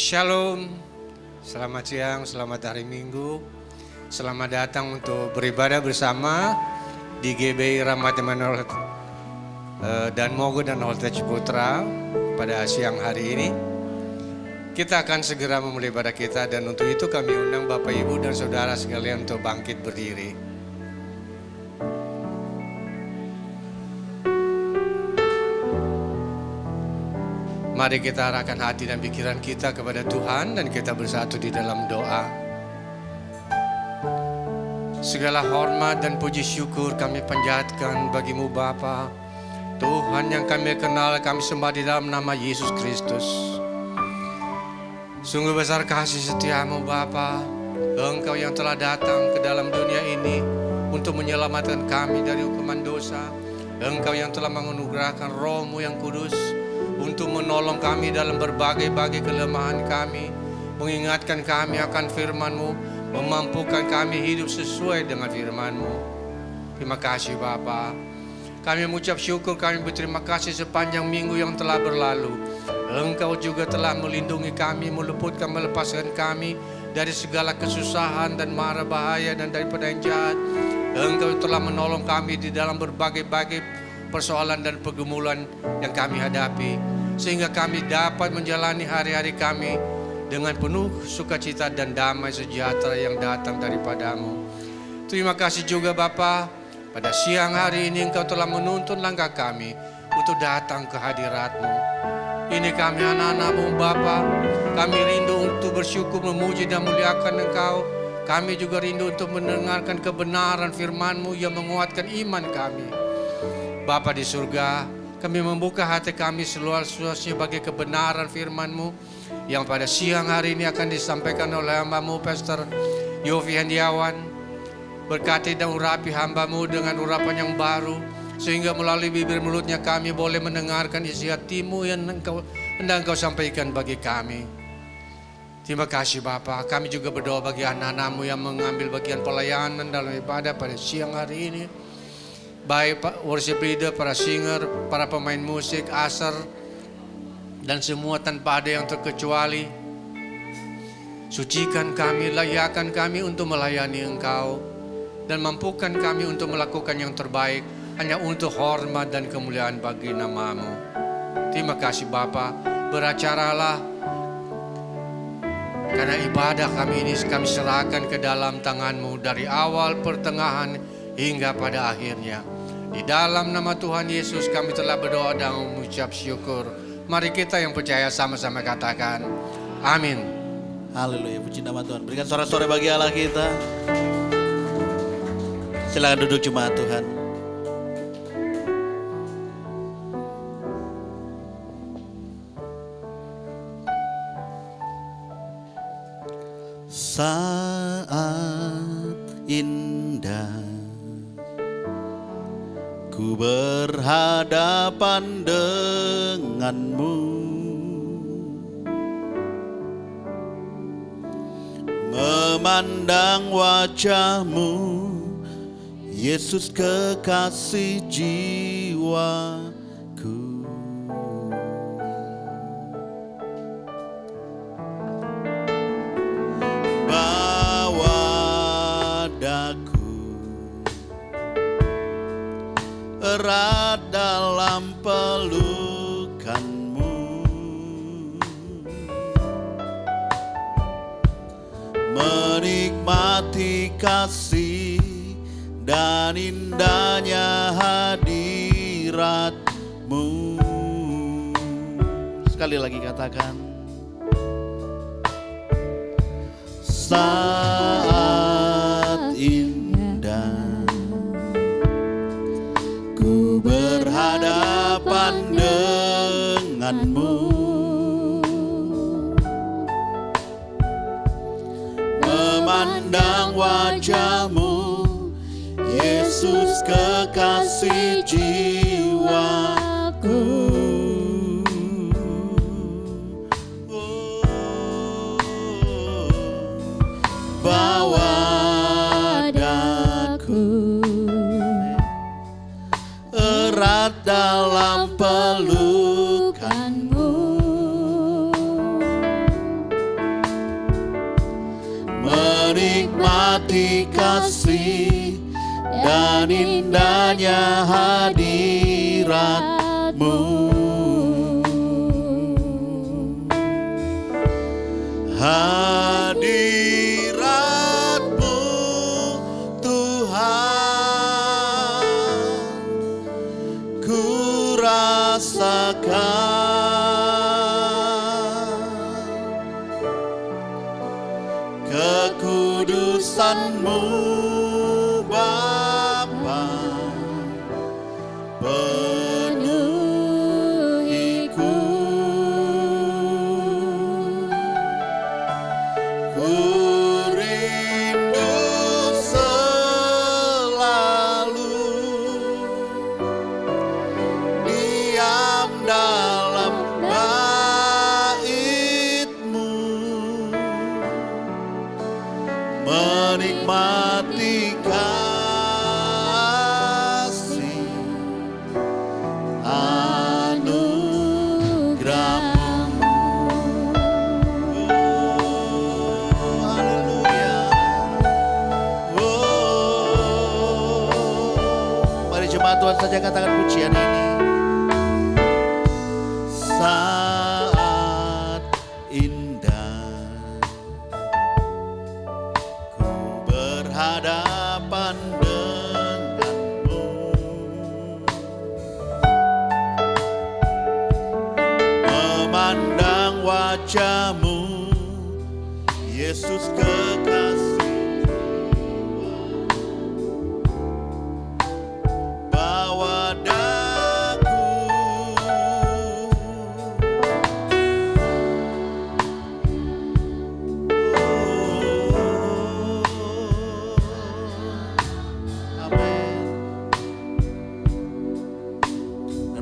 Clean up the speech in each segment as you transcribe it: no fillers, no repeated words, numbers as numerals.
Shalom, selamat siang, selamat hari Minggu. Selamat datang untuk beribadah bersama di GBI Rahmat Emmanuel dan Mogo dan Voltage Putra pada siang hari ini. Kita akan segera memulai ibadah kita dan untuk itu kami undang Bapak Ibu dan Saudara sekalian untuk bangkit berdiri. Mari kita arahkan hati dan pikiran kita kepada Tuhan dan kita bersatu di dalam doa. Segala hormat dan puji syukur kami panjatkan bagimu Bapa, Tuhan yang kami kenal, kami sembah di dalam nama Yesus Kristus. Sungguh besar kasih setiamu Bapa, Engkau yang telah datang ke dalam dunia ini untuk menyelamatkan kami dari hukuman dosa. Engkau yang telah menganugerahkan Roh-Mu yang kudus untuk menolong kami dalam berbagai-bagai kelemahan kami, mengingatkan kami akan firman-Mu, memampukan kami hidup sesuai dengan firman-Mu. Terima kasih Bapa. Kami mengucap syukur, kami berterima kasih sepanjang minggu yang telah berlalu. Engkau juga telah melindungi kami, meluputkan, melepaskan kami dari segala kesusahan dan mara bahaya dan daripada yang jahat. Engkau telah menolong kami di dalam berbagai-bagai persoalan dan pergumulan yang kami hadapi, sehingga kami dapat menjalani hari-hari kami dengan penuh sukacita dan damai sejahtera yang datang daripada-Mu. Terima kasih juga Bapa, pada siang hari ini Engkau telah menuntun langkah kami untuk datang ke hadirat-Mu. Ini kami anak-anak-Mu Bapa, kami rindu untuk bersyukur, memuji dan muliakan Engkau. Kami juga rindu untuk mendengarkan kebenaran firman-Mu yang menguatkan iman kami. Bapa di surga, kami membuka hati kami seluas-luasnya bagi kebenaran firman-Mu yang pada siang hari ini akan disampaikan oleh hamba-Mu Pastor Yofi Hendiawan. Berkati dan urapi hamba-Mu dengan urapan yang baru, sehingga melalui bibir mulutnya kami boleh mendengarkan isi hati-Mu yang hendak Engkau sampaikan bagi kami. Terima kasih Bapa. Kami juga berdoa bagi anak-anak-Mu yang mengambil bagian pelayanan dalam ibadah pada siang hari ini. Baik Pak worship leader, para singer, para pemain musik, asar, dan semua tanpa ada yang terkecuali. Sucikan kami, layakkan kami untuk melayani Engkau, dan mampukan kami untuk melakukan yang terbaik hanya untuk hormat dan kemuliaan bagi nama-Mu. Terima kasih Bapa, beracaralah, karena ibadah kami ini kami serahkan ke dalam tangan-Mu dari awal, pertengahan, hingga pada akhirnya. Di dalam nama Tuhan Yesus kami telah berdoa dan mengucap syukur. Mari kita yang percaya sama-sama katakan amin. Haleluya, puji nama Tuhan. Berikan sorak-sorai bagi Allah kita. Silakan duduk jemaat Tuhan. Saat indah ku berhadapan denganmu, memandang wajah-Mu, Yesus kekasih jiwaku. Bawa daku erat dalam pelukan-Mu, menikmati kasih dan indahnya hadirat-Mu. Sekali lagi katakan, saat indah ku berhadapan denganmu, memandang wajah-Mu, Yesus kekasih jiwaku. Bawa daku erat dalam pelukan-Mu, menikmati kasih dan indahnya hadirat-Mu. Hadirat-Mu Tuhan, ku rasakan kekudusan-Mu Bapa, penuhiku. Ku rindu selalu diam dalam bait-Mu, menikmati kasih anugerah-Mu. Oh, haleluya. Oh, mari jemaat Tuhan saja katakan pujian ini. Saat indah ku berhadapan denganmu, memandang wajah-Mu, Yesus kekasih, bawa daku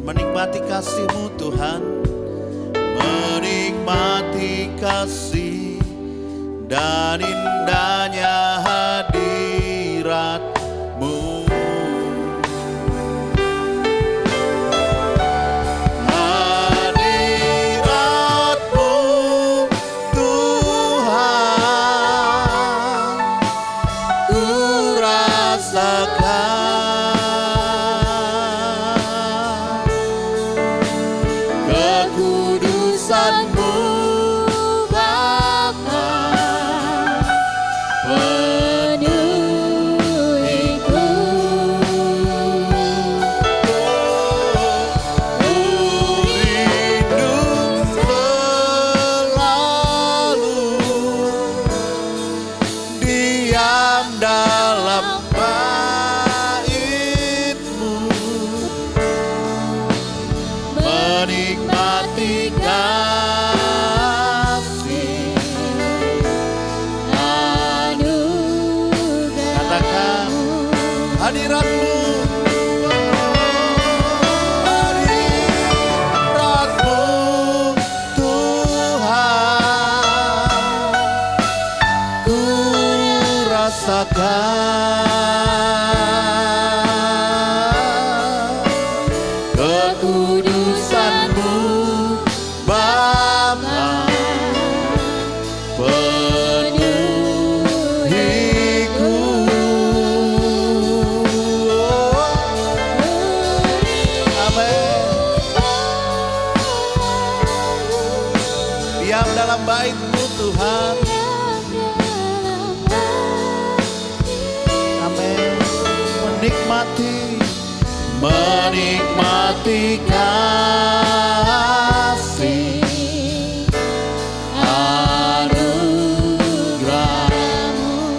menikmati kasih-Mu Tuhan, menikmati kasih dan indahnya hadirat-Mu. Hadirat-Mu Tuhan, ku rasakan kekudusan-Mu Bapa, baik-Mu Tuhan. Amin. Menikmati kasih anugerah-Mu,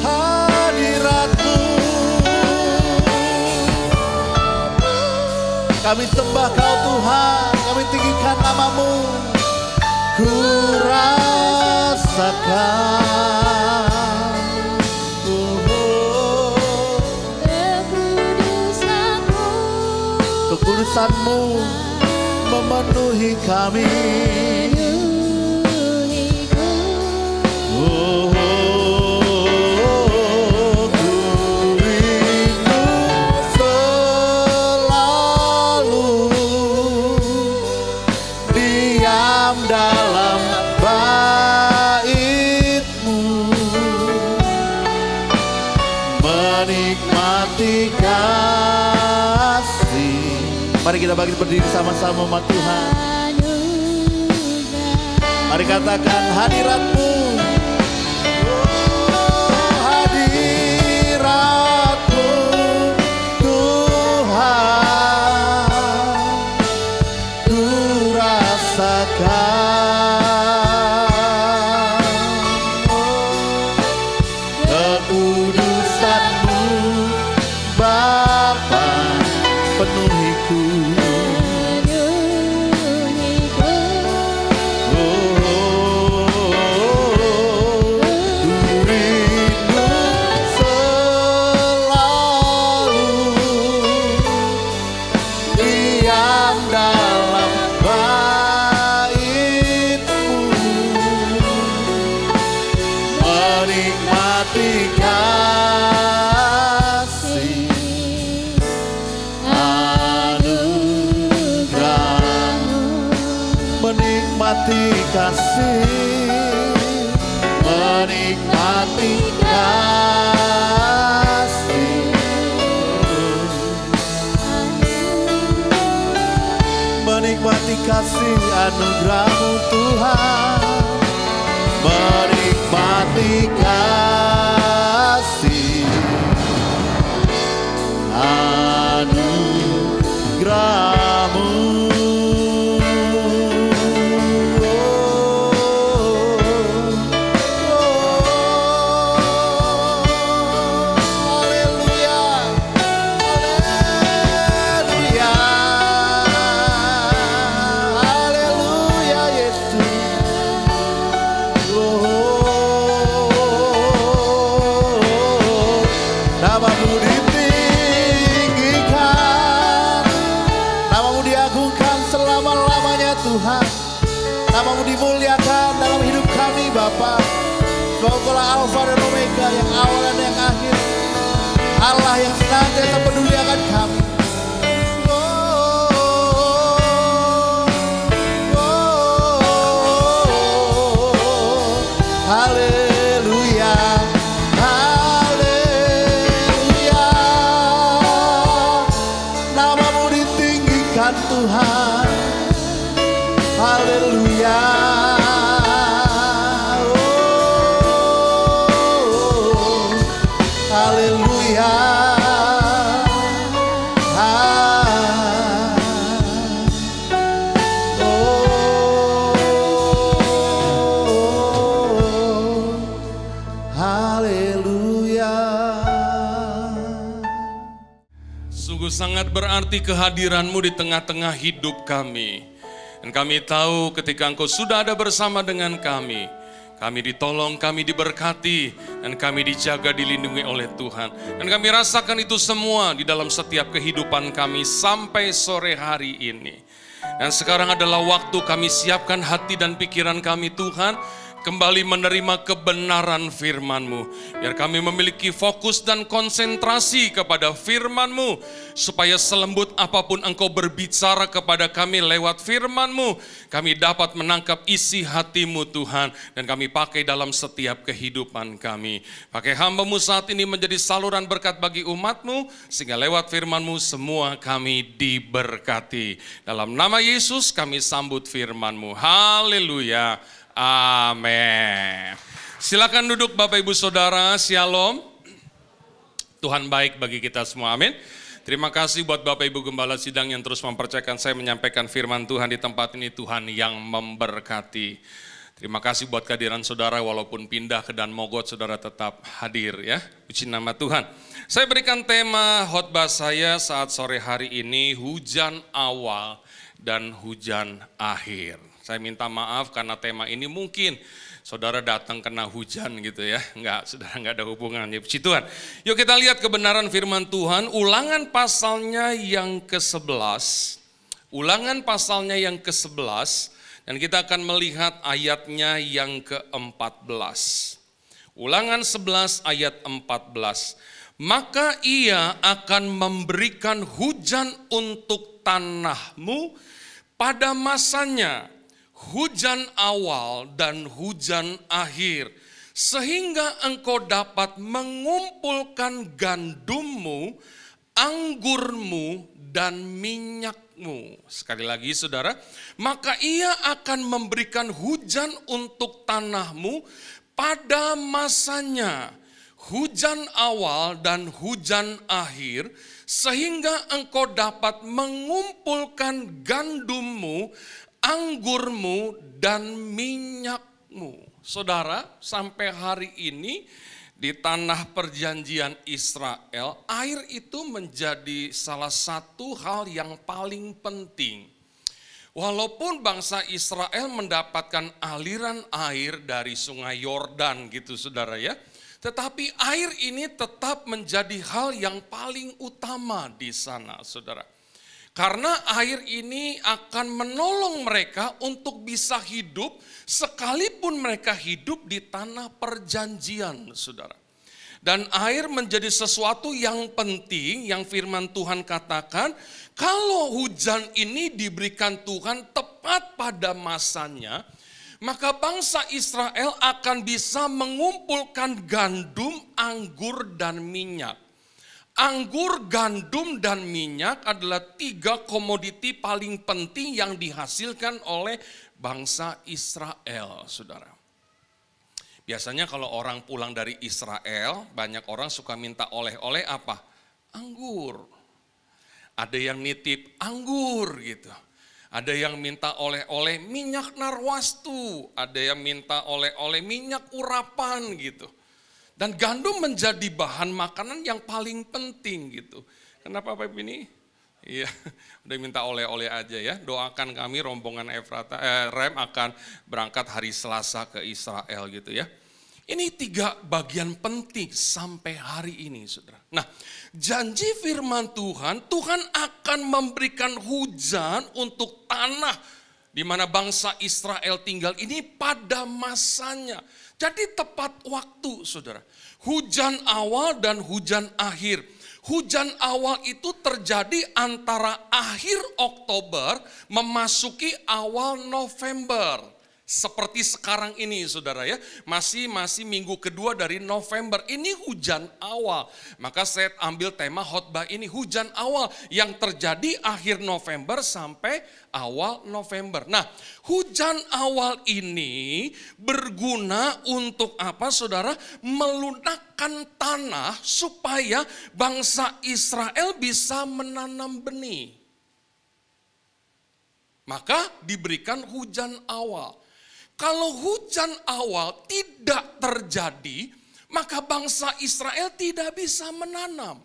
hadirat-Mu. Kami sembah Kau Tuhan, kami tinggikan nama-Mu. Ku rasakan kekudusan-Mu memenuhi kami. Oh, ku rindu selalu diam dalam bait-Mu, menikmati kasih. Mari kita berdiri sama-sama sama Tuhan. Mari katakan hadirat-Mu. Oh, hadirat-Mu Tuhan, ku rasakan kekudusan-Mu Bapa penuhiku. Menikmati kasih, menikmati kasih, menikmati kasih anugerah-Mu Tuhan, menikmati kasih anugerah-Mu. Nama-Mu ditinggikan, nama-Mu diagungkan selama-lamanya Tuhan. Nama-Mu dimuliakan dalam hidup kami Bapa. Engkaulah Alfa dan Omega, yang awal dan yang akhir, Allah yang senantiasa peduli akan kami. Haleluya. Tuhan, haleluya. Oh, haleluya. Haleluya. Sungguh sangat berarti kehadiran-Mu di tengah-tengah hidup kami. Dan kami tahu ketika Engkau sudah ada bersama dengan kami ditolong, kami diberkati, dan kami dijaga, dilindungi oleh Tuhan. Dan kami rasakan itu semua di dalam setiap kehidupan kami sampai sore hari ini. Dan sekarang adalah waktu kami siapkan hati dan pikiran kami Tuhan. kembali menerima kebenaran firman-Mu. Biar kami memiliki fokus dan konsentrasi kepada firman-Mu. Supaya selembut apapun Engkau berbicara kepada kami lewat firman-Mu, kami dapat menangkap isi hati-Mu Tuhan. Dan kami pakai dalam setiap kehidupan kami. Pakai hamba-Mu saat ini menjadi saluran berkat bagi umat-Mu. Sehingga lewat firman-Mu semua kami diberkati. Dalam nama Yesus kami sambut firman-Mu. Haleluya. Amin. Silakan duduk Bapak Ibu Saudara, Shalom. Tuhan baik bagi kita semua, amin. Terima kasih buat Bapak Ibu Gembala Sidang yang terus mempercayakan saya menyampaikan firman Tuhan di tempat ini. Tuhan yang memberkati. Terima kasih buat kehadiran saudara, walaupun pindah ke Dan Mogot, saudara tetap hadir ya. Puji nama Tuhan. Saya berikan tema khotbah saya saat sore hari ini, hujan awal dan hujan akhir. Saya minta maaf karena tema ini mungkin saudara datang kena hujan gitu ya. Enggak, saudara enggak ada hubungannya. Puji Tuhan. Yuk kita lihat kebenaran firman Tuhan, Ulangan pasalnya yang ke-11. Ulangan pasalnya yang ke-11 dan kita akan melihat ayatnya yang ke-14. Ulangan 11 ayat 14. Maka ia akan memberikan hujan untuk tanahmu pada masanya, hujan awal dan hujan akhir, sehingga engkau dapat mengumpulkan gandummu, anggurmu, dan minyakmu. Sekali lagi saudara, maka ia akan memberikan hujan untuk tanahmu pada masanya, hujan awal dan hujan akhir, sehingga engkau dapat mengumpulkan gandummu, anggurmu, dan minyakmu. Saudara, sampai hari ini di tanah perjanjian Israel, air itu menjadi salah satu hal yang paling penting. Walaupun bangsa Israel mendapatkan aliran air dari sungai Yordan gitu saudara ya, tetapi air ini tetap menjadi hal yang paling utama di sana saudara. Karena air ini akan menolong mereka untuk bisa hidup sekalipun mereka hidup di tanah perjanjian, saudara. Dan air menjadi sesuatu yang penting yang firman Tuhan katakan, kalau hujan ini diberikan Tuhan tepat pada masanya, maka bangsa Israel akan bisa mengumpulkan gandum, anggur, dan minyak. Anggur, gandum, dan minyak adalah 3 komoditi paling penting yang dihasilkan oleh bangsa Israel, saudara. Biasanya kalau orang pulang dari Israel, banyak orang suka minta oleh-oleh apa? Anggur. Ada yang nitip anggur gitu. Ada yang minta oleh-oleh minyak narwastu. Ada yang minta oleh-oleh minyak urapan gitu. Dan gandum menjadi bahan makanan yang paling penting gitu. Kenapa Pak ini? Iya, udah minta oleh-oleh aja ya. Doakan kami rombongan Rem akan berangkat hari Selasa ke Israel gitu ya. Ini 3 bagian penting sampai hari ini saudara. Nah, janji firman Tuhan, Tuhan akan memberikan hujan untuk tanah di mana bangsa Israel tinggal ini pada masanya. Jadi tepat waktu saudara. Hujan awal dan hujan akhir. Hujan awal itu terjadi antara akhir Oktober memasuki awal November. Seperti sekarang ini saudara ya, masih minggu kedua dari November, ini hujan awal. Maka saya ambil tema khotbah ini, hujan awal yang terjadi akhir November sampai awal November. Nah, hujan awal ini berguna untuk apa saudara? Melunakkan tanah supaya bangsa Israel bisa menanam benih. Maka diberikan hujan awal. Kalau hujan awal tidak terjadi, maka bangsa Israel tidak bisa menanam.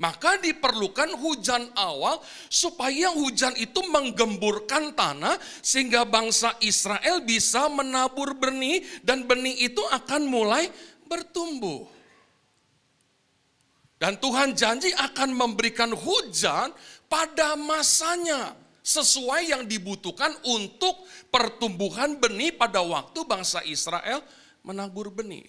Maka diperlukan hujan awal supaya hujan itu menggemburkan tanah sehingga bangsa Israel bisa menabur benih dan benih itu akan mulai bertumbuh. Dan Tuhan janji akan memberikan hujan pada masanya. sesuai yang dibutuhkan untuk pertumbuhan benih pada waktu bangsa Israel menabur benih.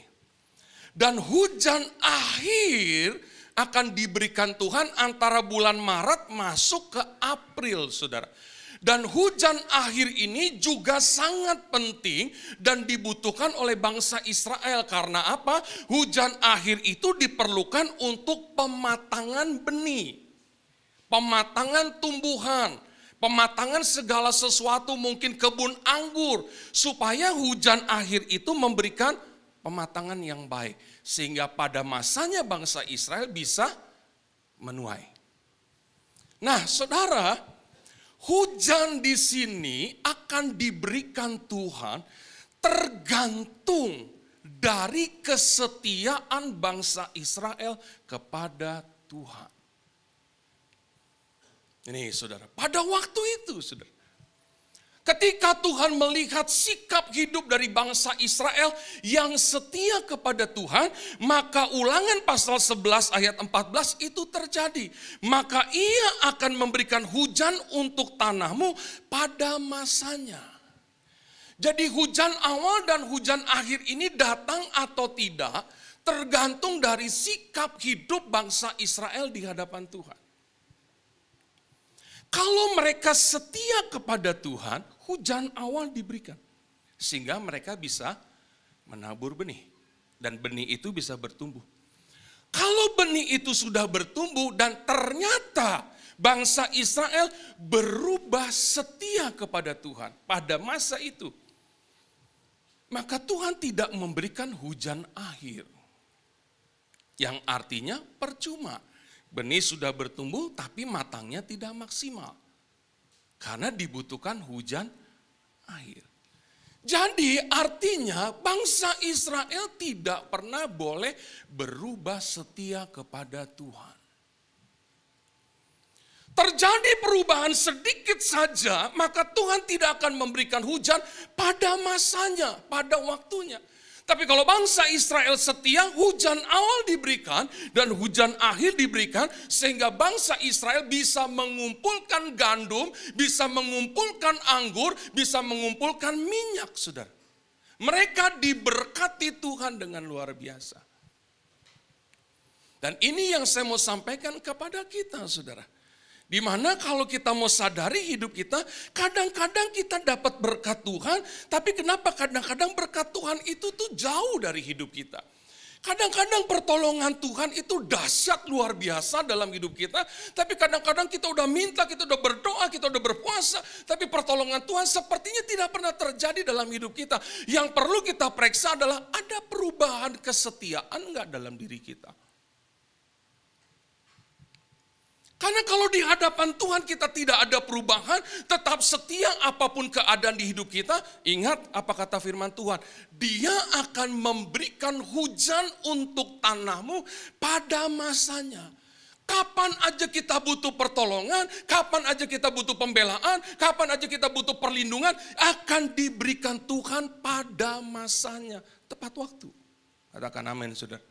Dan hujan akhir akan diberikan Tuhan antara bulan Maret masuk ke April, saudara. Dan hujan akhir ini juga sangat penting dan dibutuhkan oleh bangsa Israel. Karena apa? Hujan akhir itu diperlukan untuk pematangan benih, pematangan tumbuhan, pematangan segala sesuatu, mungkin kebun anggur. Supaya hujan akhir itu memberikan pematangan yang baik. Sehingga pada masanya bangsa Israel bisa menuai. Nah, saudara, hujan di sini akan diberikan Tuhan tergantung dari kesetiaan bangsa Israel kepada Tuhan. Ini saudara, pada waktu itu saudara, ketika Tuhan melihat sikap hidup dari bangsa Israel yang setia kepada Tuhan, maka Ulangan pasal 11 ayat 14 itu terjadi. Maka ia akan memberikan hujan untuk tanahmu pada masanya. Jadi hujan awal dan hujan akhir ini datang atau tidak tergantung dari sikap hidup bangsa Israel di hadapan Tuhan. Kalau mereka setia kepada Tuhan, hujan awal diberikan. Sehingga mereka bisa menabur benih. Dan benih itu bisa bertumbuh. Kalau benih itu sudah bertumbuh dan ternyata bangsa Israel berubah setia kepada Tuhan pada masa itu, maka Tuhan tidak memberikan hujan akhir. Yang artinya percuma. Benih sudah bertumbuh tapi matangnya tidak maksimal. Karena dibutuhkan hujan akhir. Jadi artinya bangsa Israel tidak pernah boleh berubah setia kepada Tuhan. Terjadi perubahan sedikit saja, maka Tuhan tidak akan memberikan hujan pada masanya, pada waktunya. Tapi kalau bangsa Israel setia, hujan awal diberikan dan hujan akhir diberikan sehingga bangsa Israel bisa mengumpulkan gandum, bisa mengumpulkan anggur, bisa mengumpulkan minyak, saudara. Mereka diberkati Tuhan dengan luar biasa. Dan ini yang saya mau sampaikan kepada kita, saudara. Di mana kalau kita mau sadari hidup kita, kadang-kadang kita dapat berkat Tuhan, tapi kenapa kadang-kadang berkat Tuhan itu tuh jauh dari hidup kita. Kadang-kadang pertolongan Tuhan itu dahsyat luar biasa dalam hidup kita, tapi kadang-kadang kita udah minta, kita udah berdoa, kita udah berpuasa, tapi pertolongan Tuhan sepertinya tidak pernah terjadi dalam hidup kita. Yang perlu kita periksa adalah ada perubahan kesetiaan enggak dalam diri kita. Karena kalau di hadapan Tuhan kita tidak ada perubahan, tetap setia apapun keadaan di hidup kita, ingat apa kata firman Tuhan, Dia akan memberikan hujan untuk tanahmu pada masanya. Kapan aja kita butuh pertolongan, kapan aja kita butuh pembelaan, kapan aja kita butuh perlindungan, akan diberikan Tuhan pada masanya, tepat waktu. Katakan amin, saudara.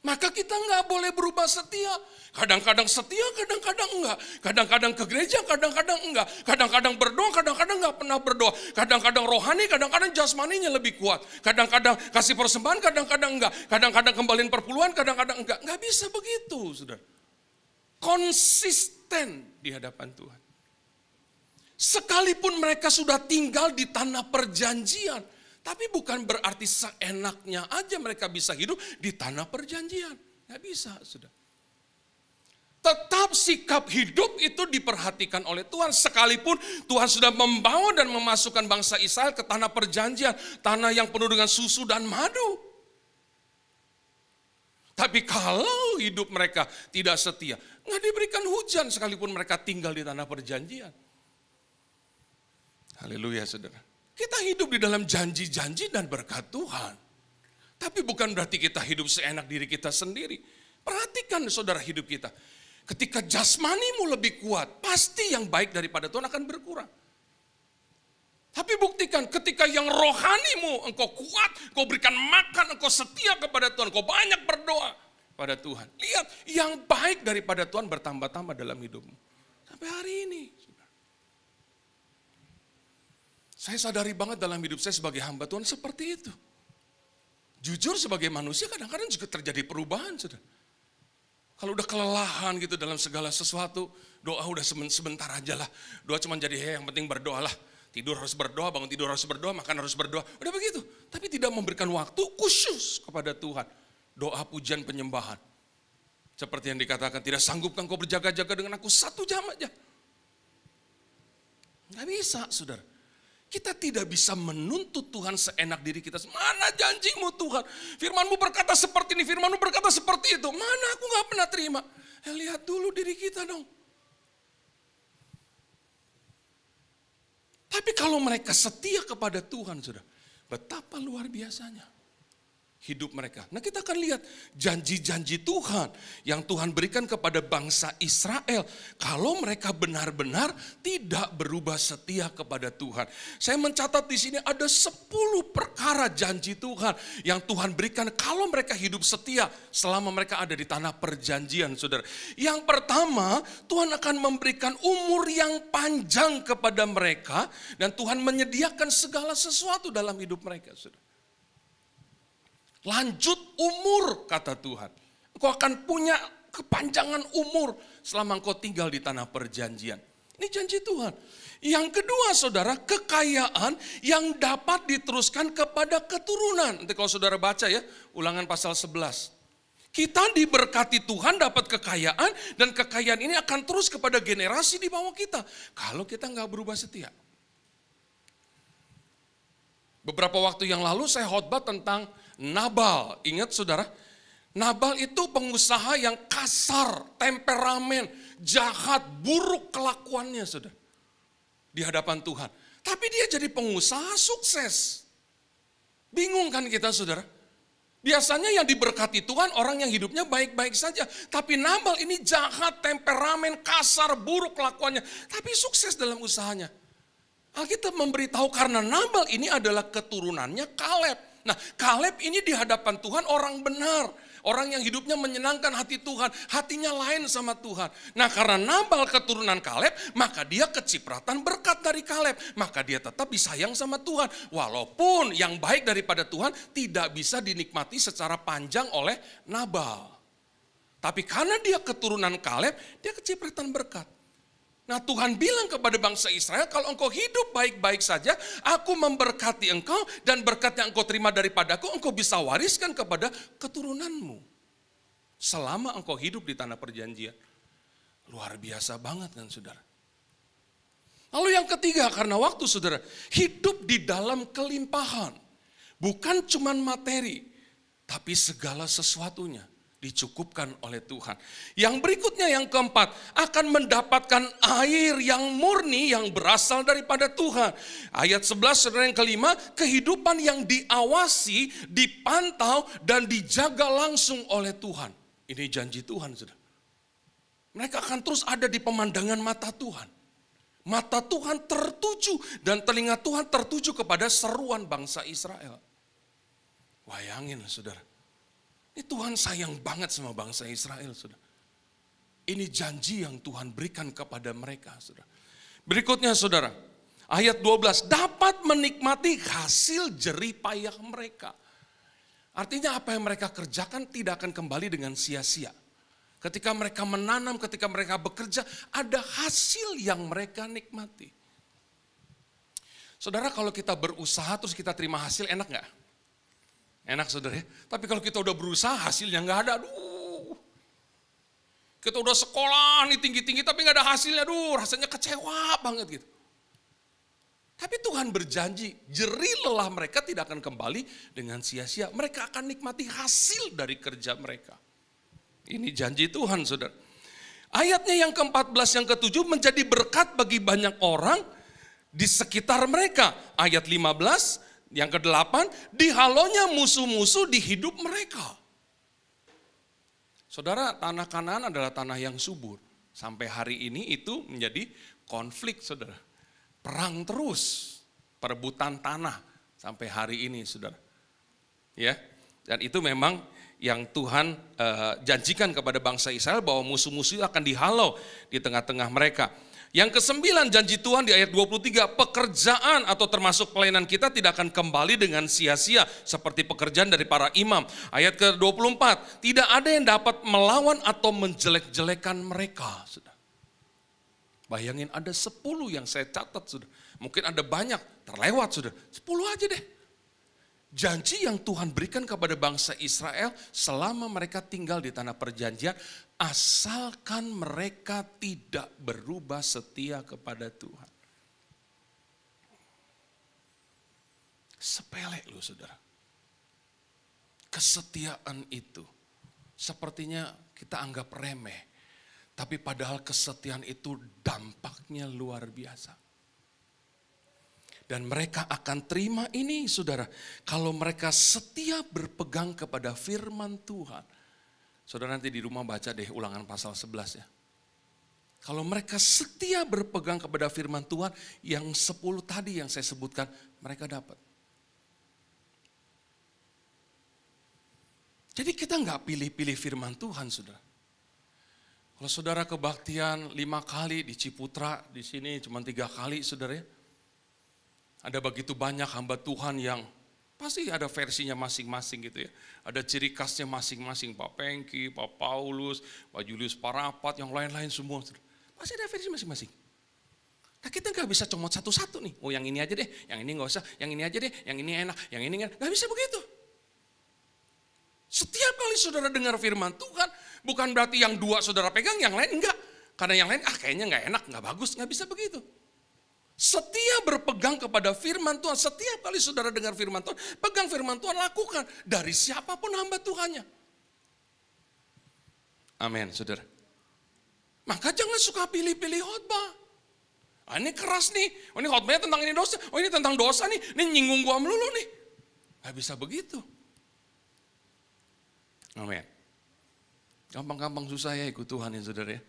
Maka kita nggak boleh berubah setia. Kadang-kadang setia, kadang-kadang enggak. Kadang-kadang ke gereja, kadang-kadang enggak. Kadang-kadang berdoa, kadang-kadang nggak pernah berdoa. Kadang-kadang rohani, kadang-kadang jasmaninya lebih kuat. Kadang-kadang kasih persembahan, kadang-kadang enggak. Kadang-kadang kembaliin perpuluhan, kadang-kadang enggak. Nggak bisa begitu, saudara. Konsisten di hadapan Tuhan. Sekalipun mereka sudah tinggal di tanah perjanjian, tapi bukan berarti seenaknya aja mereka bisa hidup di tanah perjanjian. Nggak bisa, sudah. Tetap sikap hidup itu diperhatikan oleh Tuhan. Sekalipun Tuhan sudah membawa dan memasukkan bangsa Israel ke tanah perjanjian. Tanah yang penuh dengan susu dan madu. Tapi kalau hidup mereka tidak setia, nggak diberikan hujan sekalipun mereka tinggal di tanah perjanjian. Haleluya, saudara. Kita hidup di dalam janji-janji dan berkat Tuhan. Tapi bukan berarti kita hidup seenak diri kita sendiri. Perhatikan saudara hidup kita. Ketika jasmanimu lebih kuat, pasti yang baik daripada Tuhan akan berkurang. Tapi buktikan ketika yang rohanimu engkau kuat, engkau berikan makan, engkau setia kepada Tuhan, engkau banyak berdoa pada Tuhan. Lihat yang baik daripada Tuhan bertambah-tambah dalam hidupmu. Sampai hari ini. Saya sadari banget dalam hidup saya sebagai hamba Tuhan seperti itu. Jujur sebagai manusia kadang-kadang juga terjadi perubahan, saudara. Kalau udah kelelahan gitu dalam segala sesuatu, doa udah sebentar aja lah. Doa cuma jadi yang penting berdoa lah. Tidur harus berdoa, bangun tidur harus berdoa, makan harus berdoa. Udah begitu. Tapi tidak memberikan waktu khusus kepada Tuhan. Doa pujian penyembahan. Seperti yang dikatakan, tidak sanggupkah engkau berjaga-jaga dengan aku 1 jam aja. Nggak bisa, saudara. Kita tidak bisa menuntut Tuhan seenak diri kita. Mana janjimu Tuhan? Firmanmu berkata seperti ini, firmanmu berkata seperti itu. Mana aku gak pernah terima. Lihat dulu diri kita dong. Tapi kalau mereka setia kepada Tuhan, sudah, betapa luar biasanya hidup mereka. Nah, kita akan lihat janji-janji Tuhan yang Tuhan berikan kepada bangsa Israel. Kalau mereka benar-benar tidak berubah setia kepada Tuhan. Saya mencatat di sini ada 10 perkara janji Tuhan yang Tuhan berikan kalau mereka hidup setia selama mereka ada di tanah perjanjian, saudara. Yang pertama, Tuhan akan memberikan umur yang panjang kepada mereka dan Tuhan menyediakan segala sesuatu dalam hidup mereka, saudara. Lanjut umur, kata Tuhan. Engkau akan punya kepanjangan umur selama engkau tinggal di tanah perjanjian. Ini janji Tuhan. Yang kedua, saudara, kekayaan yang dapat diteruskan kepada keturunan. Nanti kalau saudara baca ya, Ulangan pasal 11. Kita diberkati Tuhan dapat kekayaan dan kekayaan ini akan terus kepada generasi di bawah kita. Kalau kita nggak berubah setia. Beberapa waktu yang lalu saya khotbah tentang Nabal. Ingat saudara, Nabal itu pengusaha yang kasar, temperamen, jahat, buruk kelakuannya saudara. Di hadapan Tuhan. Tapi dia jadi pengusaha sukses. Bingung kan kita saudara? Biasanya yang diberkati Tuhan orang yang hidupnya baik-baik saja. Tapi Nabal ini jahat, temperamen, kasar, buruk kelakuannya. Tapi sukses dalam usahanya. Alkitab memberitahu karena Nabal ini adalah keturunannya Kaleb. Nah, Kaleb ini di hadapan Tuhan orang benar. Orang yang hidupnya menyenangkan hati Tuhan. Hatinya lain sama Tuhan. Nah, karena Nabal keturunan Kaleb, maka dia kecipratan berkat dari Kaleb. Maka dia tetap disayang sama Tuhan. Walaupun yang baik daripada Tuhan tidak bisa dinikmati secara panjang oleh Nabal. Tapi karena dia keturunan Kaleb, dia kecipratan berkat. Nah, Tuhan bilang kepada bangsa Israel, kalau engkau hidup baik-baik saja, aku memberkati engkau dan berkat yang engkau terima daripadaku, engkau bisa wariskan kepada keturunanmu. Selama engkau hidup di tanah perjanjian. Luar biasa banget kan saudara. Lalu yang ketiga, karena waktu saudara, hidup di dalam kelimpahan. Bukan cuman materi, tapi segala sesuatunya dicukupkan oleh Tuhan. Yang berikutnya yang keempat, akan mendapatkan air yang murni yang berasal daripada Tuhan. Ayat 11 saudara yang kelima, kehidupan yang diawasi, dipantau dan dijaga langsung oleh Tuhan. Ini janji Tuhan saudara. Mereka akan terus ada di pemandangan mata Tuhan. Mata Tuhan tertuju dan telinga Tuhan tertuju kepada seruan bangsa Israel. Bayangin saudara. Ini Tuhan sayang banget sama bangsa Israel, saudara. Ini janji yang Tuhan berikan kepada mereka, saudara. Berikutnya, saudara, ayat 12, dapat menikmati hasil jerih payah mereka. Artinya apa yang mereka kerjakan tidak akan kembali dengan sia-sia. Ketika mereka menanam, ketika mereka bekerja, ada hasil yang mereka nikmati. Saudara, kalau kita berusaha terus kita terima hasil, enak gak? Enak saudara ya. Tapi kalau kita udah berusaha hasilnya nggak ada, aduh. Kita udah sekolah nih tinggi-tinggi tapi nggak ada hasilnya, aduh rasanya kecewa banget gitu. Tapi Tuhan berjanji jerih lelah mereka tidak akan kembali dengan sia-sia. Mereka akan nikmati hasil dari kerja mereka. Ini janji Tuhan saudara. Ayatnya yang ke-14 yang ke-7 menjadi berkat bagi banyak orang di sekitar mereka. Ayat 15. Yang ke-8, dihalonya musuh-musuh di hidup mereka. Saudara, tanah Kanaan adalah tanah yang subur. Sampai hari ini itu menjadi konflik, saudara. Perang terus, perebutan tanah sampai hari ini, saudara. Ya, dan itu memang yang Tuhan janjikan kepada bangsa Israel bahwa musuh-musuh akan dihalau di tengah-tengah mereka. Yang ke-9, janji Tuhan di ayat 23, pekerjaan atau termasuk pelayanan kita tidak akan kembali dengan sia-sia seperti pekerjaan dari para imam. Ayat ke-24, tidak ada yang dapat melawan atau menjelek-jelekan mereka. Sudah. Bayangin ada 10 yang saya catat sudah. Mungkin ada banyak, terlewat sudah. 10 aja deh. Janji yang Tuhan berikan kepada bangsa Israel selama mereka tinggal di tanah perjanjian, asalkan mereka tidak berubah setia kepada Tuhan. Sepele loh saudara. Kesetiaan itu sepertinya kita anggap remeh. Tapi padahal kesetiaan itu dampaknya luar biasa. Dan mereka akan terima ini saudara. Kalau mereka setia berpegang kepada firman Tuhan. Saudara nanti di rumah baca deh Ulangan pasal 11 ya. Kalau mereka setia berpegang kepada firman Tuhan. Yang 10 tadi yang saya sebutkan mereka dapat. Jadi kita nggak pilih-pilih firman Tuhan saudara. Kalau saudara kebaktian 5 kali di Ciputra. Di sini cuma 3 kali saudara ya. Ada begitu banyak hamba Tuhan yang pasti ada versinya masing-masing gitu ya. Ada ciri khasnya masing-masing. Pak Pengki, Pak Paulus, Pak Julius Parapat, yang lain-lain semua. Pasti ada versi masing-masing. Nah kita gak bisa comot satu-satu nih. Oh yang ini aja deh, yang ini gak usah, yang ini aja deh, yang ini enak, yang ini enggak. Gak bisa begitu. Setiap kali saudara dengar firman Tuhan, bukan berarti yang 2 saudara pegang, yang lain enggak. Karena yang lain kayaknya gak enak, gak bagus, gak bisa begitu. Setia berpegang kepada firman Tuhan. Setiap kali saudara dengar firman Tuhan, pegang firman Tuhan, lakukan. Dari siapapun hamba Tuhannya. Amin, saudara. Maka jangan suka pilih-pilih khotbah. Ah, ini keras nih. Oh, ini khotbahnya tentang ini dosa. Oh ini tentang dosa nih. Ini nyinggung gua melulu nih. Gak bisa begitu. Amin. Gampang-gampang susah ya ikut Tuhan ya saudara ya.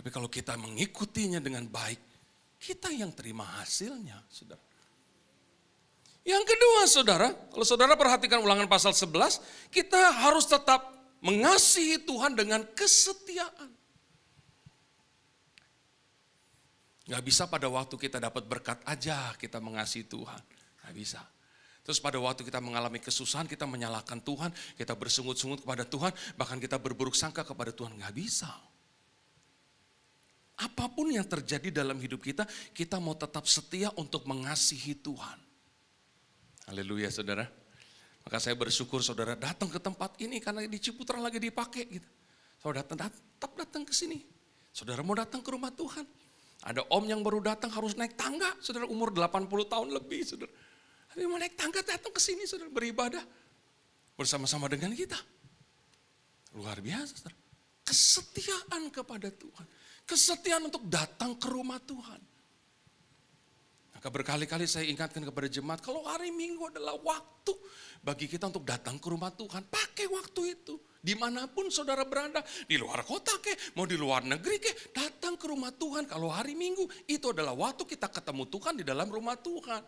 Tapi kalau kita mengikutinya dengan baik, kita yang terima hasilnya, saudara. Yang kedua, saudara, kalau saudara perhatikan Ulangan pasal 11, kita harus tetap mengasihi Tuhan dengan kesetiaan. Gak bisa pada waktu kita dapat berkat aja kita mengasihi Tuhan. Gak bisa. Terus pada waktu kita mengalami kesusahan, kita menyalahkan Tuhan, kita bersungut-sungut kepada Tuhan, bahkan kita berburuk sangka kepada Tuhan. Gak bisa. Apapun yang terjadi dalam hidup kita, kita mau tetap setia untuk mengasihi Tuhan. Haleluya saudara. Maka saya bersyukur saudara datang ke tempat ini karena di Ciputra lagi dipakai gitu. Saudara tetap datang ke sini. Saudara mau datang ke rumah Tuhan. Ada om yang baru datang harus naik tangga. Saudara umur 80 tahun lebih saudara. Tapi mau naik tangga datang ke sini saudara beribadah. Bersama-sama dengan kita. Luar biasa saudara. Kesetiaan kepada Tuhan. Kesetiaan untuk datang ke rumah Tuhan. Maka berkali-kali saya ingatkan kepada jemaat, kalau hari Minggu adalah waktu bagi kita untuk datang ke rumah Tuhan. Pakai waktu itu. Dimanapun saudara berada, di luar kota mau di luar negeri datang ke rumah Tuhan. Kalau hari Minggu, itu adalah waktu kita ketemu Tuhan di dalam rumah Tuhan.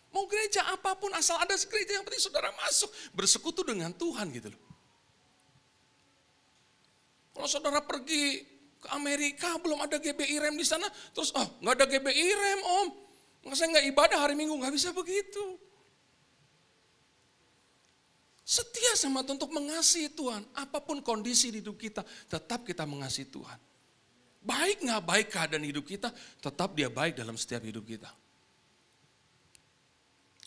Mau gereja apapun, asal ada gereja yang penting saudara masuk, bersekutu dengan Tuhan gitu loh. Kalau saudara pergi ke Amerika belum ada GBI Rem di sana, terus nggak ada GBI Rem om, saya nggak ibadah hari Minggu, nggak bisa begitu. Setia sama untuk mengasihi Tuhan, apapun kondisi di hidup kita, tetap kita mengasihi Tuhan. Baik nggak baik keadaan hidup kita, tetap Dia baik dalam setiap hidup kita.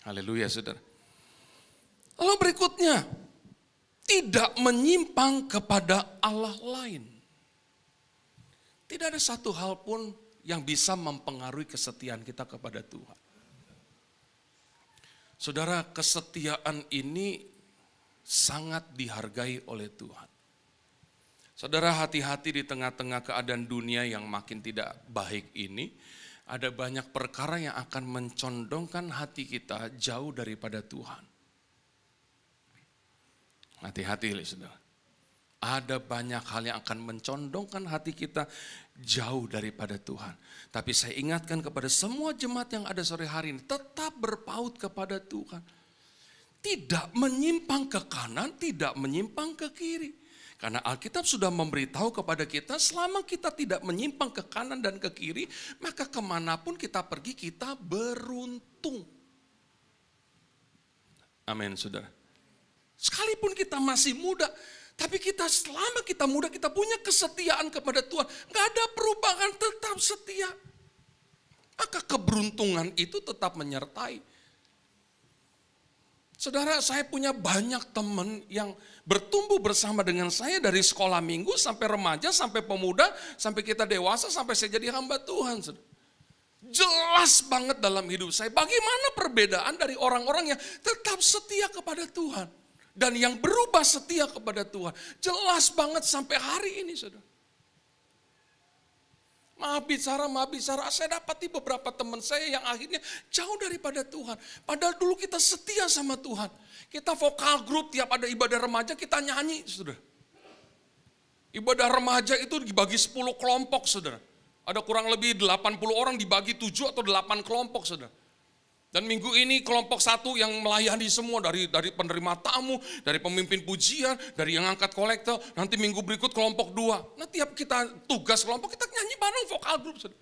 Haleluya saudara. Lalu berikutnya, tidak menyimpang kepada Allah lain. Tidak ada satu hal pun yang bisa mempengaruhi kesetiaan kita kepada Tuhan. Saudara, kesetiaan ini sangat dihargai oleh Tuhan. Saudara, hati-hati di tengah-tengah keadaan dunia yang makin tidak baik ini. Ada banyak perkara yang akan mencondongkan hati kita jauh daripada Tuhan. Hati-hati saudara. Ada banyak hal yang akan mencondongkan hati kita jauh daripada Tuhan. Tapi saya ingatkan kepada semua jemaat yang ada sore hari ini, tetap berpaut kepada Tuhan. Tidak menyimpang ke kanan, tidak menyimpang ke kiri. Karena Alkitab sudah memberitahu kepada kita, selama kita tidak menyimpang ke kanan dan ke kiri, maka kemanapun kita pergi kita beruntung. Amin, saudara. Sekalipun kita masih muda, tapi kita selama kita muda kita punya kesetiaan kepada Tuhan. Gak ada perubahan, tetap setia. Maka keberuntungan itu tetap menyertai. Saudara, saya punya banyak teman yang bertumbuh bersama dengan saya dari sekolah minggu sampai remaja, sampai pemuda, sampai kita dewasa, sampai saya jadi hamba Tuhan. Jelas banget dalam hidup saya bagaimana perbedaan dari orang-orang yang tetap setia kepada Tuhan. Dan yang berubah setia kepada Tuhan. Jelas banget sampai hari ini, saudara. Maaf bicara, saya dapati beberapa teman saya yang akhirnya jauh daripada Tuhan. Padahal dulu kita setia sama Tuhan. Kita vokal grup tiap ada ibadah remaja kita nyanyi, saudara. Ibadah remaja itu dibagi 10 kelompok, saudara. Ada kurang lebih 80 orang dibagi 7 atau 8 kelompok, saudara. Dan minggu ini kelompok 1 yang melayani semua dari penerima tamu, dari pemimpin pujian, dari yang angkat kolektor. Nanti minggu berikut kelompok 2. Nah tiap kita tugas kelompok kita nyanyi bareng vokal grup, saudara.